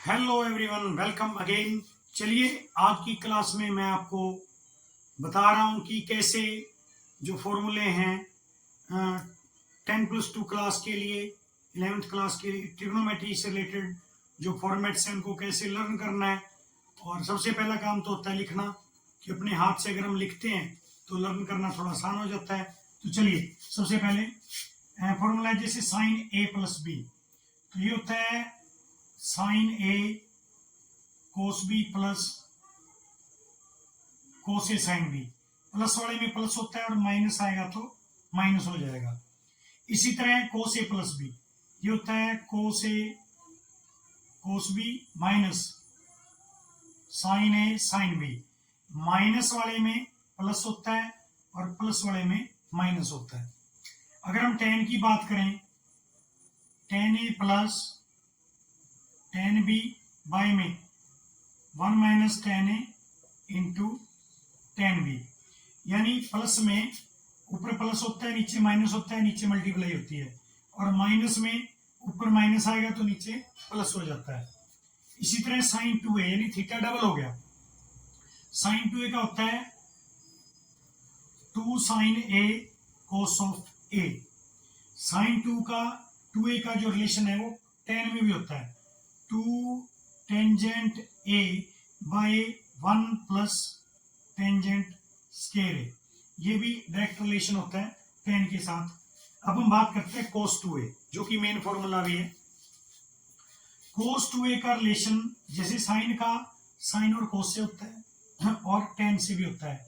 Hello everyone, welcome again. चलिए आज की क्लास में मैं आपको बता रहा हूं कि कैसे जो फॉर्मूले हैं 10+2 क्लास के लिए, 11th क्लास के लिए ट्रिग्नोमेट्री से रिलेटेड जो फॉर्मेट्स हैं उनको कैसे लर्न करना है। और सबसे पहला काम तो होता है लिखना, कि अपने हाथ से अगर हम लिखते हैं तो लर्न करना थोड़ा आसान हो जाता है। तो चलिए सबसे पहले फॉर्मूला है जैसे साइन ए प्लस बी, तो ये होता है साइन ए कोस बी प्लस कोस ए साइन बी। प्लस वाले में प्लस होता है और माइनस आएगा तो माइनस हो जाएगा। इसी तरह कोस ए प्लस बी, ये होता है कोस ए कोस बी माइनस साइन ए साइन बी। माइनस वाले में प्लस होता है और प्लस वाले में माइनस होता है। अगर हम टेन की बात करें, टेन ए प्लस टेन बी बाय में 1 माइनस टेन ए इंटू टेन बी, यानी प्लस में ऊपर प्लस होता है, नीचे माइनस होता है, नीचे मल्टीप्लाई होती है, और माइनस में ऊपर माइनस आएगा तो नीचे प्लस हो जाता है। इसी तरह साइन 2a यानी थीटा डबल हो गया। साइन 2a का होता है 2 sine a cos of a। Sine 2a का जो रिलेशन है वो टेन में भी होता है, 2 tangent a by 1 plus tangent square a। ये भी डायरेक्ट रिलेशन होता है टेन के साथ। अब हम बात करते हैं कोस 2a, जो कि मेन फॉर्मूला भी है। कोस 2a का रिलेशन जैसे साइन का साइन और कोस से होता है और टेन से भी होता है।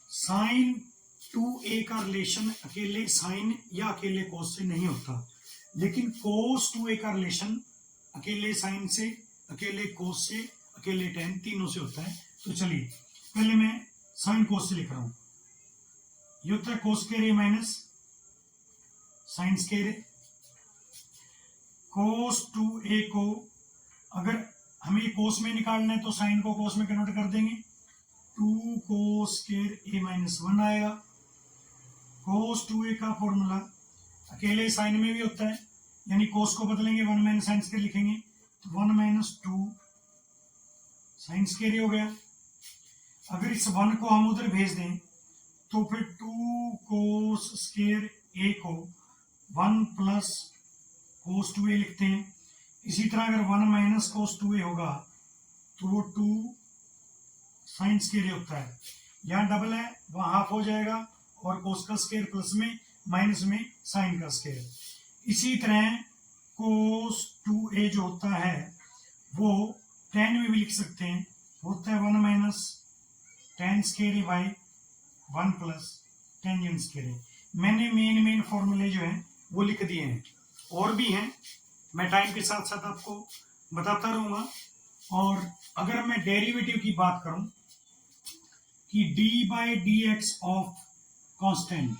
साइन 2a का रिलेशन अकेले साइन या अकेले कोस से नहीं होता, लेकिन कोस 2a का रिलेशन अकेले साइन से, अकेले कोस से, अकेले टेन, तीनों से होता है। तो चलिए पहले मैं साइन कोस से लिख रहा हूं। ये होता है कोस स्क्वायर ए माइनस साइन स्क्वायर ए। कोस 2a को अगर हमें कोस में निकालना है तो साइन को कोस में कन्वर्ट कर देंगे, 2 कोस स्क्वायर ए माइनस 1 आएगा। कोस 2a का फॉर्मूला अकेले साइन में भी होता है, यानी कोस को बदलेंगे 1 माइनस साइन स्क्वायर लिखेंगे, तो 1 माइनस 2 साइन स्क्वायर हो गया। अगर इस 1 को हम उधर भेज दें तो फिर 2 कोस स्क्वायर ए को 1 प्लस कोस 2a लिखते हैं। इसी तरह अगर 1 माइनस कोस 2a होगा तो वो 2 साइन स्क्वायर होता है। यहाँ डबल है, वहाँ हाफ हो जाएगा, और कोस का स्क्वायर प्लस में माइनस में साइन का स्क्वायर। इसी तरह कोस 2a जो होता है वो टेन में भी लिख सकते हैं, होता है 1 minus ten square by 1 plus tangent square. मैंने मेन फॉर्मूले जो हैं वो लिख दिए हैं, और भी हैं, मैं टाइम के साथ साथ आपको बताता रहूँगा। और अगर मैं डेरिवेटिव की बात करूँ कि d by d x of constant,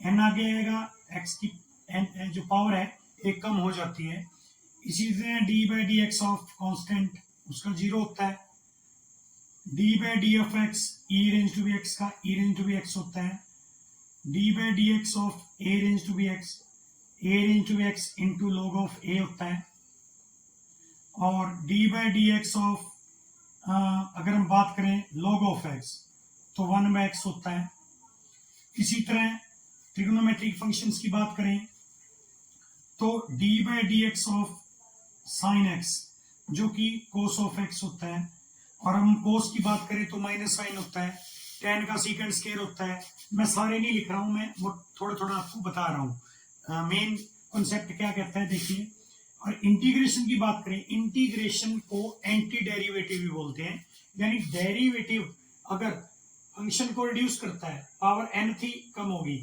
n आगे आएगा, एक्स की एन जो पावर है एक कम हो जाती है। इसी तरह d by d x of constant उसका 0 होता है। D by d of x e raise to b x का e raise to b x होता है। D by d x of a raise to b x a raise to b x into log of a होता है। और d by d x of अगर हम बात करें लॉग ऑफ एक्स तो 1 बाई एक्स होता है। इसी तरह ट्रिग्नोमेट्रिक फंक्शंस की बात करें तो D by d x of sine x जो कि कोस ऑफ एक्स होता है, और हम कोस की बात करें तो माइनस साइन होता है, टेन का सीकेंड स्क्वायर होता है। मैं सारे नहीं लिख रहा हूं, मैं वो थोड़ा थोड़ा आपको बता रहा हूं मेन कॉन्सेप्ट क्या कहता है, देखिए। और इंटीग्रेशन की बात करें, इंटीग्रेशन को एंटी डेरिवेटिव भी बोलते हैं, यानी डेरिवेटिव अगर फंक्शन को रिड्यूस करता है, पावर n थी कम होगी,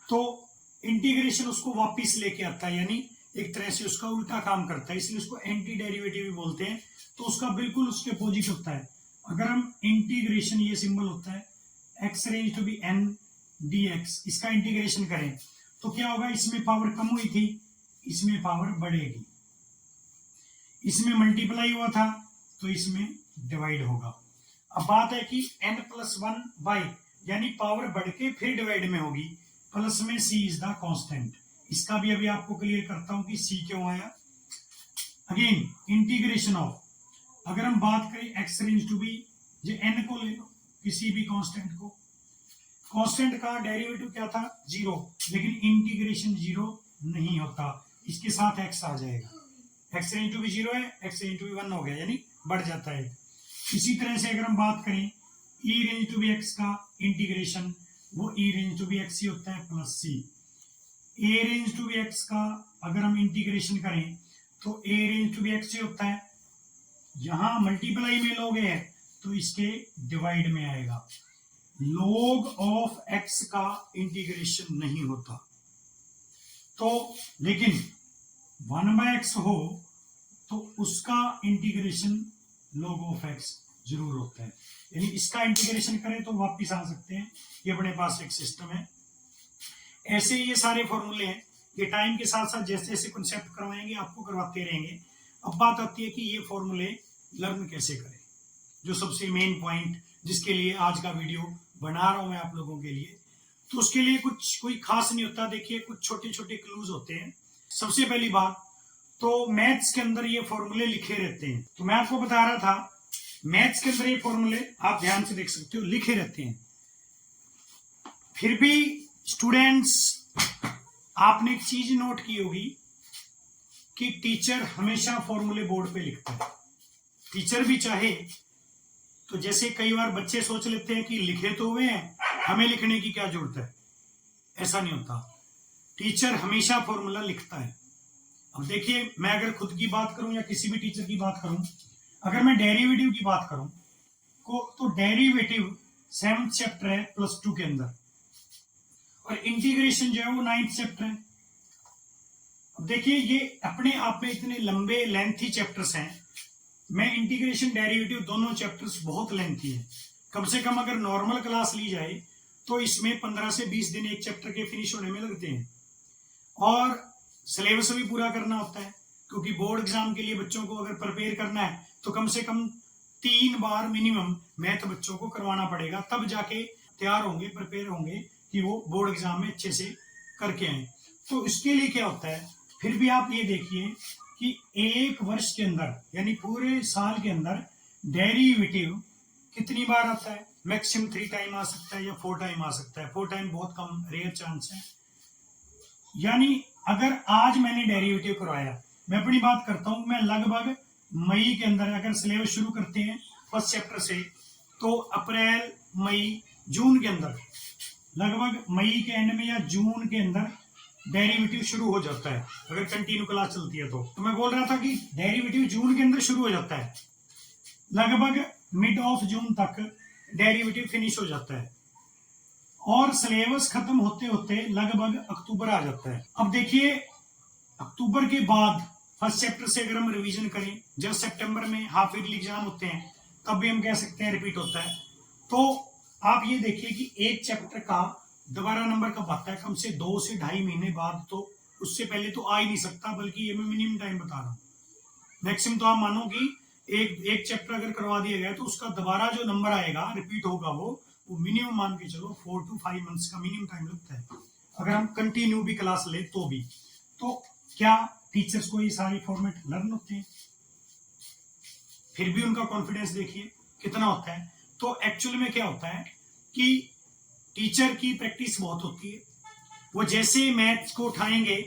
तो इंटीग्रेशन उसको वापस लेके आता है, यानी एक तरह से उसका उल्टा काम करता है, इसलिए उसको एंटी डेरिवेटिव भी बोलते हैं। तो उसका बिल्कुल उसके अपोजिट होता है। अगर हम इंटीग्रेशन, ये सिंबल होता है x range to b n d x, इसका इंटीग्रेशन करें तो क्या होगा, इसमें पावर कम हुई थी, इसमें पावर बढ़ेगी, इसमें मल्टीप्लाई हुआ था तो इसमें डिवाइड होगा। अब बात है कि n+1 बाई, यानी पावर बढ़ के फिर डिवाइड में होगी, प्लस में c इज द कांस्टेंट। इसका भी अभी आपको क्लियर करता हूं कि c क्यों आया। अगेन इंटीग्रेशन ऑफ, अगर हम बात करें एक्स रेंज टू बी, जो एन को ले लो किसी भी कांस्टेंट को, कांस्टेंट का डेरिवेटिव क्या था 0, लेकिन इंटीग्रेशन 0 नहीं होता, इसके साथ एक्स आ जाएगा, एक्स रेंज टू बी 0 है, एक्स रेंज टू बी 1 हो गया, यानी बढ़ जाता है। इसी तरह से अगर हम बात करें e raise to b x का इंटीग्रेशन, वो e raise to b x ही होता है plus C. A raise to b x का अगर हम इंटीग्रेशन करें तो a raise to b x ही होता है, यहां मल्टीप्लाई में लोगे है तो इसके डिवाइड में आएगा। log ऑफ x का इंटीग्रेशन नहीं होता, तो लेकिन 1/x हो तो उसका इंटीग्रेशन log ऑफ x जरूर होता है, यानी इसका इंटीग्रेशन करें तो वापिस आ सकते हैं, ये अपने पास एक सिस्टम है। ऐसे ये सारे फॉर्मूले हैं, ये टाइम के साथ साथ जैसे जैसे कॉन्सेप्ट करवाएंगे आपको करवाते रहेंगे। अब बात आती है कि ये फॉर्मूले लर्न कैसे करें, जो सबसे मेन पॉइंट जिसके लिए आज का वीडियो बना रहा हूं मैं आप लोगों के लिए। तो उसके लिए कुछ कोई खास नहीं होता, देखिए कुछ छोटे छोटे क्लूज होते हैं। सबसे पहली बात तो मैथ्स के अंदर ये फॉर्मूले लिखे रहते हैं, तो मैं आपको बता रहा था मैथ्स के अंदर ये फॉर्मूले आप ध्यान से देख सकते हो लिखे रहते हैं। फिर भी स्टूडेंट्स आपने एक चीज नोट की होगी कि टीचर हमेशा फॉर्मूले बोर्ड पे लिखता है, टीचर भी चाहे तो जैसे कई बार बच्चे सोच लेते हैं कि लिखे तो हुए हैं हमें लिखने की क्या जरूरत है, ऐसा नहीं होता, टीचर हमेशा फॉर्मूला लिखता है। अब देखिए मैं अगर खुद की बात करूं या किसी भी टीचर की बात करूं, अगर मैं डेरिवेटिव की बात करूं तो डेरिवेटिव 7th चैप्टर है +2 के अंदर, और इंटीग्रेशन जो है वो 9th चैप्टर है। अब देखिए ये अपने आप में इतने लंबे लेंथी चैप्टर्स हैं, मैं इंटीग्रेशन डेरिवेटिव दोनों चैप्टर्स बहुत लेंथी है, कम से कम अगर नॉर्मल क्लास ली जाए तो इसमें 15 से 20 दिन एक चैप्टर के फिनिश होने में लगते हैं, और सिलेबस भी पूरा करना होता है, क्योंकि बोर्ड एग्जाम के लिए बच्चों को अगर प्रिपेयर करना है तो कम से कम 3 बार मिनिमम मैथ बच्चों को करवाना पड़ेगा, तब जाके तैयार होंगे, प्रिपेयर होंगे कि वो बोर्ड एग्जाम में अच्छे से करके आए। तो इसके लिए क्या होता है, फिर भी आप ये देखिए कि एक वर्ष के अंदर यानी पूरे साल के अंदर डेरिवेटिव कितनी बार आता है, मैक्सिमम 3 टाइम आ सकता है या 4 टाइम आ सकता है, 4 टाइम बहुत कम रेयर चांस है। यानी अगर आज मैंने डेरिवेटिव करवाया, मैं अपनी बात करता हूं, मैं लगभग मई के अंदर अगर सिलेबस शुरू करते हैं फर्स्ट चैप्टर से तो अप्रैल मई जून के अंदर, लगभग मई के एंड में या जून के अंदर डेरिवेटिव शुरू हो जाता है, अगर कंटिन्यू क्लास चलती है तो मैं बोल रहा था कि डेरिवेटिव जून के अंदर शुरू हो जाता है, लगभग मिड ऑफ जून तक डेरिवेटिव फिनिश हो जाता है, और सिलेबस खत्म होते होते लगभग अक्टूबर आ जाता है। अब देखिए अक्टूबर के बाद फर्स्ट चैप्टर से अगर हम रिवीजन करें, जब सितंबर में हाफ ईयरली एग्जाम होते हैं तब भी हम कह सकते हैं रिपीट होता है। तो आप ये देखिए कि एक चैप्टर का दोबारा नंबर कब आता है, कम से 2 से 2.5 महीने बाद, तो उससे पहले तो आ ही नहीं सकता, बल्कि ये मैं मिनिमम टाइम बता रहा हूँ। मैक्सिमम तो आप मानो कि एक चैप्टर अगर करवा दिया गया तो उसका दोबारा जो नंबर आएगा रिपीट होगा वो मिनिमम मान के चलो 4 to 5 मंथ्स का मिनिमम टाइम लगता है, अगर हम कंटिन्यू भी क्लास ले तो भी। तो क्या टीचर्स को ये सारे फॉर्मेट लर्न होते हैं, फिर भी उनका कॉन्फिडेंस देखिए कितना होता है। तो एक्चुअली में क्या होता है कि टीचर की प्रैक्टिस बहुत होती है, वो जैसे मैथ्स को उठाएंगे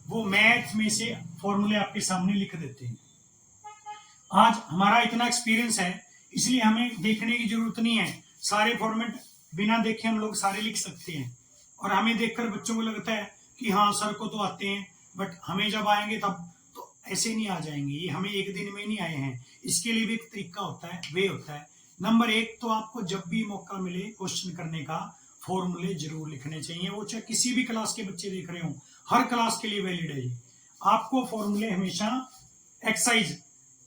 वो मैथ में से फॉर्मूले आपके सामने लिख देते हैं। आज हमारा इतना एक्सपीरियंस है इसलिए हमें देखने की जरूरत नहीं है, सारे फॉर्मेट बिना देखे हम लोग सारे लिख सकते हैं, और हमें देखकर बच्चों को लगता है कि हाँ सर को तो आते हैं, बट हमें जब आएंगे तब तो ऐसे नहीं आ जाएंगे, ये हमें एक दिन में नहीं आए हैं। इसके लिए भी एक तरीका होता है, वे होता है। नंबर 1 तो आपको जब भी मौका मिले क्वेश्चन करने का फॉर्मूले जरूर लिखने चाहिए, वो चाहे किसी भी क्लास के बच्चे देख रहे हो, हर क्लास के लिए वैलिड है ये। आपको फॉर्मूले हमेशा एक्सरसाइज,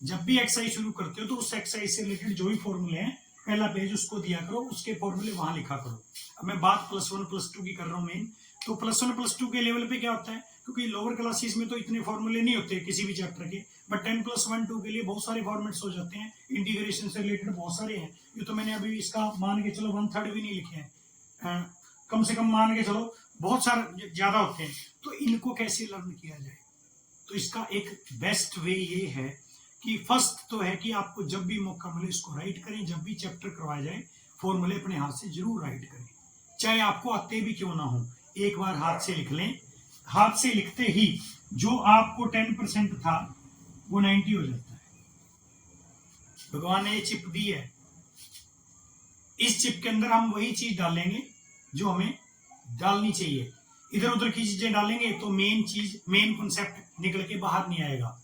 जब भी एक्सरसाइज शुरू करते हो तो उस एक्सरसाइज से रिलेटेड जो भी फॉर्मूले हैं पहला पेज उसको दिया करो, उसके फॉर्मूले वहां लिखा करो। अब मैं बात +1 +2 की कर रहा हूँ मेन, तो +1 +2 के लेवल पे क्या होता है, क्योंकि लोअर क्लासेस में तो इतने फॉर्मूले नहीं होते किसी भी चैप्टर के, बट 10+1 2 के लिए बहुत सारे फॉर्मेट्स हो जाते हैं, इंटीग्रेशन से रिलेटेड बहुत सारे हैं। ये तो मैंने अभी इसका मान के चलो 1/3 भी नहीं लिखे हैं, कम से कम मान के चलो बहुत सारे ज्यादा होते हैं। तो इनको कैसे लर्न किया जाए, तो इसका एक बेस्ट वे ये है कि फर्स्ट तो है कि आपको जब भी मौका मिले इसको राइट करें, जब भी चैप्टर करवाया जाए फॉर्मूले अपने हाथ से जरूर राइट करें, चाहे आपको आते भी क्यों ना हो, एक बार हाथ से लिख लें। हाथ से लिखते ही जो आपको 10% था वो 90 हो जाता है। भगवान ने ये चिप दी है, इस चिप के अंदर हम वही चीज डालेंगे जो हमें डालनी चाहिए। इधर उधर की चीजें डालेंगे तो मेन चीज, मेन कॉन्सेप्ट निकल के बाहर नहीं आएगा।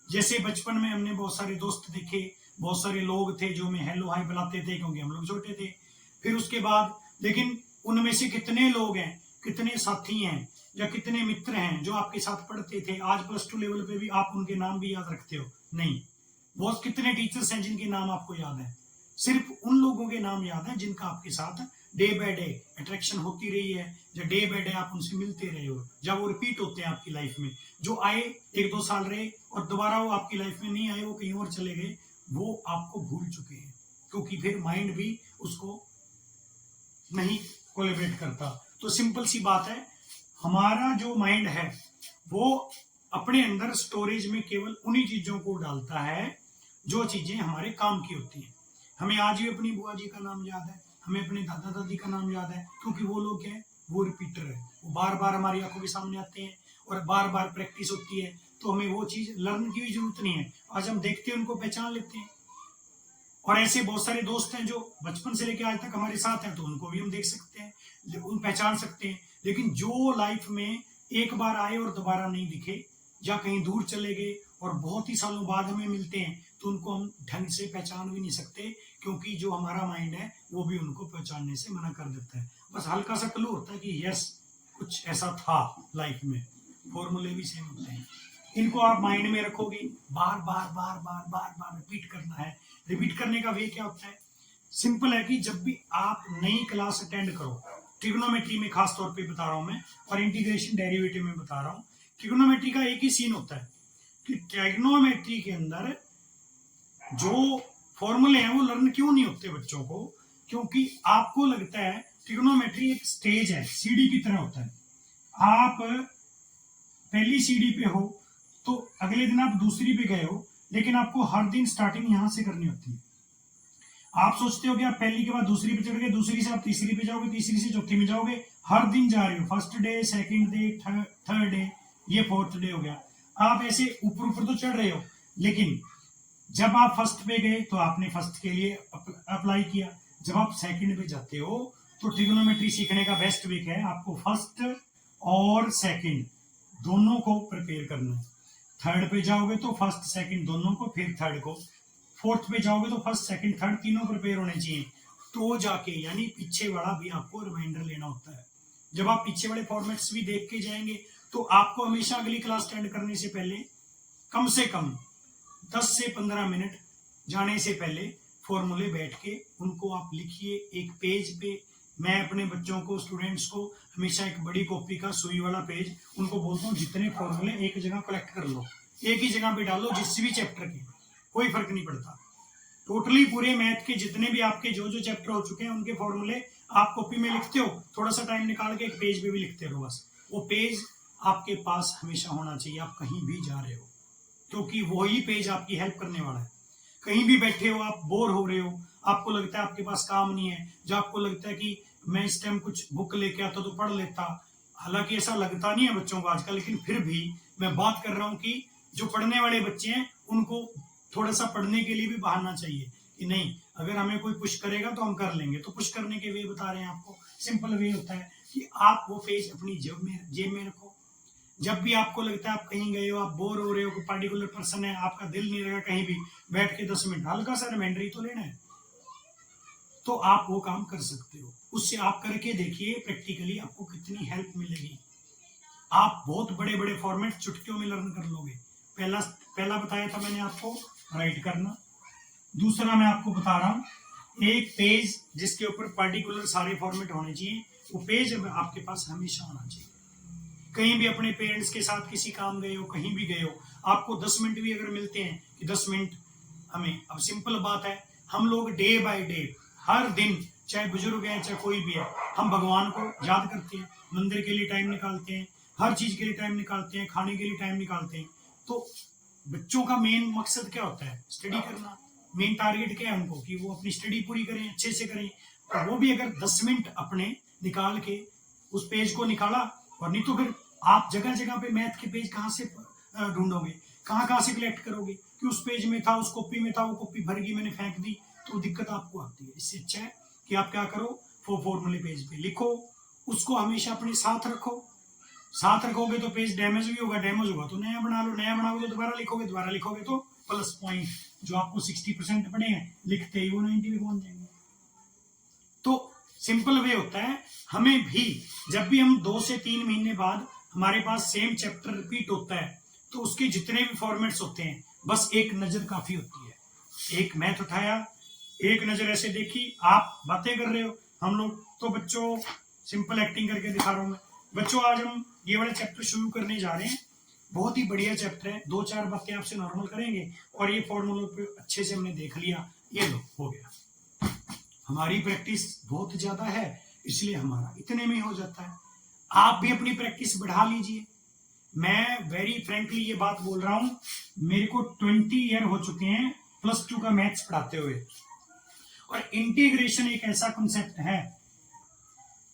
जैसे बचपन में हमने बहुत सारे दोस्त देखे, बहुत सारे लोग थे जो हमें हेलो हाय बुलाते थे क्योंकि हम लोग छोटे थे। फिर उसके बाद लेकिन उनमें से कितने लोग हैं, कितने साथी हैं या कितने मित्र हैं जो आपके साथ पढ़ते थे, आज +2 लेवल पे भी आप उनके नाम भी याद रखते हो? नहीं। बहुत कितने टीचर्स हैं जिनके नाम आपको याद है? सिर्फ उन लोगों के नाम याद है जिनका आपके साथ डे बाय डे अट्रैक्शन होती रही है, या डे बाय डे आप उनसे मिलते रहे हो, जब वो रिपीट होते हैं आपकी लाइफ में। जो आए 1-2 साल रहे और दोबारा वो आपकी लाइफ में नहीं आए, वो कहीं और चले गए, वो आपको भूल चुके हैं, क्योंकि फिर माइंड भी उसको नहीं कोलैबोरेट करता। तो सिंपल सी बात है, हमारा जो माइंड है वो अपने अंदर स्टोरेज में केवल उन्हीं चीजों को डालता है जो चीजें हमारे काम की होती हैं। हमें आज भी अपनी बुआ जी का नाम याद है, हमें अपने दादा दादी का नाम याद है, क्योंकि वो लोग क्या है, वो रिपीटर है, वो बार बार हमारी आंखों के सामने आते हैं और बार बार प्रैक्टिस होती है, तो हमें वो चीज लर्न की भी जरूरत नहीं है। आज हम देखते हैं, उनको पहचान लेते हैं। और ऐसे बहुत सारे दोस्त हैं जो बचपन से लेकर आज तक हमारे साथ हैं, तो उनको भी हम देख सकते हैं, उन पहचान सकते हैं। लेकिन जो लाइफ में एक बार आए और दोबारा नहीं दिखे, या कहीं दूर चले गए और बहुत ही सालों बाद हमें मिलते हैं, तो उनको हम ढंग से पहचान भी नहीं सकते, क्योंकि जो हमारा माइंड है वो भी उनको पहचानने से मना कर देता है। बस हल्का सा क्लू होता है कि यस कुछ ऐसा था लाइफ में। फॉर्मूले भी सेम होते हैं, इनको आप माइंड में रखोगे, बार बार बार बार बार बार रिपीट करना है। रिपीट करने का वे क्या होता है? सिंपल है कि जब भी आप नई क्लास अटेंड करो, ट्रिग्नोमेट्री में खास तौर पे बता रहा हूं मैं, और इंटीग्रेशन डेरिवेटिव में बता रहा हूं। ट्रिग्नोमेट्री का एक ही सीन होता है कि ट्रिग्नोमेट्री के अंदर जो फॉर्मूले हैं वो लर्न क्यों नहीं होते बच्चों को, क्योंकि आपको लगता है ट्रिग्नोमेट्री एक स्टेज है, सीढ़ी की तरह होता है। आप पहली सीढ़ी पे हो तो अगले दिन आप दूसरी पे गए हो, लेकिन आपको हर दिन स्टार्टिंग यहां से करनी होती है। आप सोचते हो कि आप पहली के बाद दूसरी पे चढ़ गए, दूसरी से आप तीसरी पे जाओगे, तीसरी से चौथी में जाओगे, हर दिन जा रहे हो, first day, second day, third day, ये फोर्थ डे हो गया। आप ऐसे ऊपर ऊपर तो चढ़ रहे हो, लेकिन जब आप फर्स्ट पे गए तो आपने फर्स्ट के लिए अप्लाई किया, जब आप सेकंड पे जाते हो तो ट्रिग्नोमेट्री सीखने का बेस्ट वे है, आपको फर्स्ट और सेकंड दोनों को प्रिपेयर करना है। थर्ड पे जाओगे तो फर्स्ट सेकंड दोनों को, फिर थर्ड को। फोर्थ पे जाओगे तो फर्स्ट सेकंड थर्ड तीनों प्रिपेयर होने चाहिए, तो जाके, यानी पीछे वाला भी आपको रिमाइंडर लेना होता है। जब आप पीछे वाले फॉर्मेट्स भी देख के जाएंगे तो आपको हमेशा अगली क्लास अटेंड करने से पहले कम से कम 10 से 15 मिनट जाने से पहले फॉर्मूले बैठ के उनको आप लिखिए एक पेज पे। मैं अपने बच्चों को, स्टूडेंट्स को हमेशा एक बड़ी कॉपी का सुई वाला पेज उनको बोलता हूँ, जितने फॉर्मूले एक जगह कलेक्ट कर लो, एक ही जगह पे डालो, जिस भी चैप्टर के, कोई फर्क नहीं पड़ता। टोटली पूरे मैथ के जितने भी आपके जो जो चैप्टर हो चुके हैं उनके फॉर्मूले आप कॉपी में लिखते हो, थोड़ा सा टाइम निकाल के एक पेज पे भी लिखते रहो। बस वो पेज आपके पास हमेशा होना चाहिए, आप कहीं भी जा रहे हो, क्योंकि वही पेज आपकी हेल्प करने वाला है। कहीं भी बैठे हो, आप बोर हो रहे हो, आपको लगता है आपके पास काम नहीं है, जो आपको लगता है कि मैं इस टाइम कुछ बुक लेके आता तो पढ़ लेता, हालांकि ऐसा लगता नहीं है बच्चों को आजकल, लेकिन फिर भी मैं बात कर रहा हूँ कि जो पढ़ने वाले बच्चे हैं उनको थोड़ा सा पढ़ने के लिए भी बहाना चाहिए कि नहीं, अगर हमें कोई पुश करेगा तो हम कर लेंगे। तो पुश करने के वे बता रहे हैं आपको। सिंपल वे होता है कि आप वो पेज अपनी जेब में रखो। जब भी आपको लगता है आप कहीं गए हो, आप बोर हो रहे हो, कोई पर्टिकुलर पर्सन है, आपका दिल नहीं लगा कहीं भी, बैठ के 10 मिनट हल्का सा रिमाइंडर ही तो लेना है, तो आप वो काम कर सकते हो। उससे आप करके देखिए प्रैक्टिकली आपको कितनी हेल्प मिलेगी। आप बहुत बड़े बड़े फॉर्मेट चुटकियों में लर्न कर लोगे। पहला बताया था मैंने आपको राइट करना। दूसरा मैं आपको बता रहा हूं एक पेज जिसके ऊपर पर्टिकुलर सारे फॉर्मेट होने चाहिए, वो पेज आपके पास हमेशा होना चाहिए। कहीं भी अपने पेरेंट्स के साथ किसी काम गए हो, कहीं भी गए हो, आपको 10 मिनट भी अगर मिलते हैं कि 10 मिनट हमें, अब सिंपल बात है, हम लोग डे बाय डे हर दिन, चाहे बुजुर्ग है चाहे कोई भी है, हम भगवान को याद करते हैं, मंदिर के लिए टाइम निकालते हैं, हर चीज के लिए टाइम निकालते हैं, खाने के लिए टाइम निकालते हैं, तो बच्चों का मेन मकसद क्या होता है? स्टडी करना। मेन टारगेट क्या है उनको कि वो अपनी स्टडी पूरी करें, अच्छे से करें। तो वो भी अगर 10 मिनट अपने निकाल के उस पेज को निकाला, और नहीं तो फिर आप जगह जगह पे मैथ के पेज कहाँ से ढूंढोगे, कहाँ से कलेक्ट करोगे कि उस पेज में था, उस कॉपी में था, वो कॉपी भर गई, मैंने फेंक दी, तो दिक्कत आपको आती है। इससे अच्छा है कि आप क्या करो, फॉर्मूले पेज पे लिखो, उसको हमेशा अपने साथ रखो। साथ रखोगे तो पेज डैमेज भी होगा, डैमेज होगा तो नया बना लो, नया बनाओगे तो दोबारा लिखोगे, दोबारा लिखोगे तो प्लस पॉइंट जो आपको 60% पड़े हैं लिखते ही वो 90 पे पहुंच जाएंगे। तो सिंपल वे होता है, हमें भी जब भी हम 2 से 3 महीने बाद हमारे पास सेम चैप्टर रिपीट होता है तो उसके जितने भी फॉर्मेट्स होते हैं बस एक नजर काफी होती है। एक मैथ उठाया, एक नजर ऐसे देखी, आप बातें कर रहे हो, हम लोग तो बच्चों सिंपल एक्टिंग करके दिखा रहा हूं मैं। बच्चों आज हम ये वाला चैप्टर शुरू करने जा रहे हैं, बहुत ही बढ़िया चैप्टर है, 2-4 बातें आपसे नॉर्मल करेंगे और ये फॉर्मूलों पे अच्छे से हमने देख लिया, ये लो हो गया। हमारी प्रैक्टिस बहुत ज्यादा है इसलिए हमारा इतने में हो जाता है। आप भी अपनी प्रैक्टिस बढ़ा लीजिए। मैं वेरी फ्रेंकली ये बात बोल रहा हूं, मेरे को 20 ईयर हो चुके हैं +2 का मैथ्स पढ़ाते हुए, और इंटीग्रेशन एक ऐसा कॉन्सेप्ट है,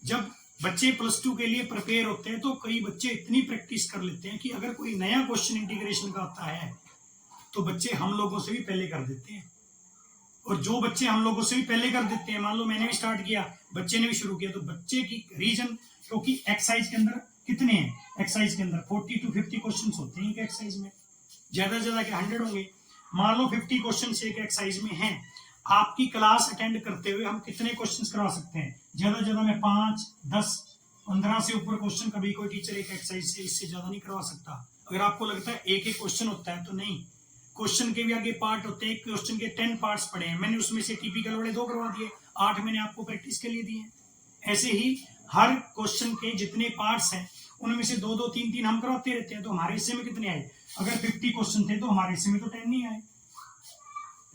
जब बच्चे +2 के लिए प्रिपेयर होते हैं तो कई बच्चे इतनी प्रैक्टिस कर लेते हैं कि अगर कोई नया क्वेश्चन इंटीग्रेशन का आता है तो बच्चे हम लोगों से भी पहले कर देते हैं। और जो बच्चे हम लोगों से भी पहले कर देते हैं, मान लो मैंने भी स्टार्ट किया, बच्चे ने भी शुरू किया, तो बच्चे की रीजन, क्योंकि एक्सरसाइज के अंदर कितने हैं, एक्सरसाइज के अंदर 40 to 50 क्वेश्चन होते हैं एक एक्सरसाइज में, ज्यादा से ज्यादा क्या 100 होंगे। मान लो 50 क्वेश्चन एक एक्सरसाइज में हैं, आपकी क्लास अटेंड करते हुए हम कितने क्वेश्चन करवा सकते हैं? ज्यादा ज्यादा में 5, 10, 15 से ऊपर क्वेश्चन कभी कोई टीचर एक एक्सरसाइज से इससे ज्यादा नहीं करवा सकता। अगर आपको लगता है एक एक क्वेश्चन होता है तो नहीं, क्वेश्चन के भी आगे पार्ट होते हैं। क्वेश्चन के 10 पार्ट्स पढ़े हैं मैंने, उसमें से टिपिकल वाले 2 करवा दिए, 8 मैंने आपको प्रैक्टिस के लिए दिए। ऐसे ही हर क्वेश्चन के जितने पार्ट्स हैं उनमें से 2-2, 3-3 हम करवाते रहते हैं। तो हमारे हिस्से में कितने आए? अगर 50 क्वेश्चन थे तो हमारे हिस्से में तो 10 नहीं आए,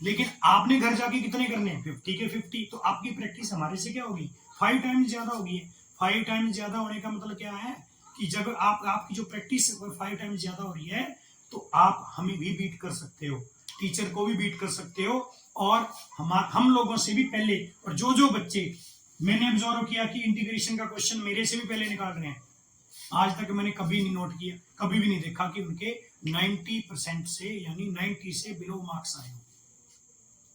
लेकिन आपने घर जाके कितने करने हैं? 50 के 50। तो आपकी प्रैक्टिस हमारे से क्या होगी? 5 टाइम्स ज्यादा होगी। 5 टाइम्स ज्यादा होने का मतलब क्या है कि जब आपकी जो प्रैक्टिस 5 टाइम्स ज्यादा हो रही है तो आप हमें भी बीट कर सकते हो, टीचर को भी बीट कर सकते हो, और हम लोगों से भी पहले। और जो बच्चे मैंने ऑब्जर्व किया कि इंटीग्रेशन का क्वेश्चन मेरे से भी पहले निकाल रहे हैं, आज तक मैंने कभी नहीं नोट किया, कभी भी नहीं देखा कि उनके 90% से यानी 90 से बिलो मार्क्स आए।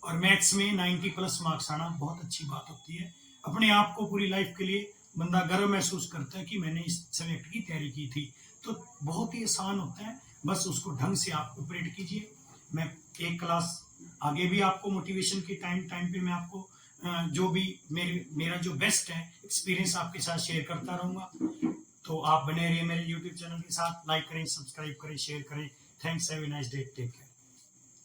और मैथ्स में 90 प्लस मार्क्स आना बहुत अच्छी बात होती है। अपने आप को पूरी लाइफ के लिए बंदा गर्व महसूस करता है कि मैंने इस सब्जेक्ट की तैयारी की थी। तो बहुत ही आसान होता है, बस उसको ढंग से आप ऑपरेट कीजिए। मैं एक क्लास आगे भी आपको मोटिवेशन की टाइम पे मैं आपको जो भी मेरा जो बेस्ट है एक्सपीरियंस आपके साथ शेयर करता रहूंगा। तो आप बने रहिए मेरे यूट्यूब चैनल के साथ, लाइक करें, सब्सक्राइब करें, शेयर करें। Thanks, have a nice day, take care.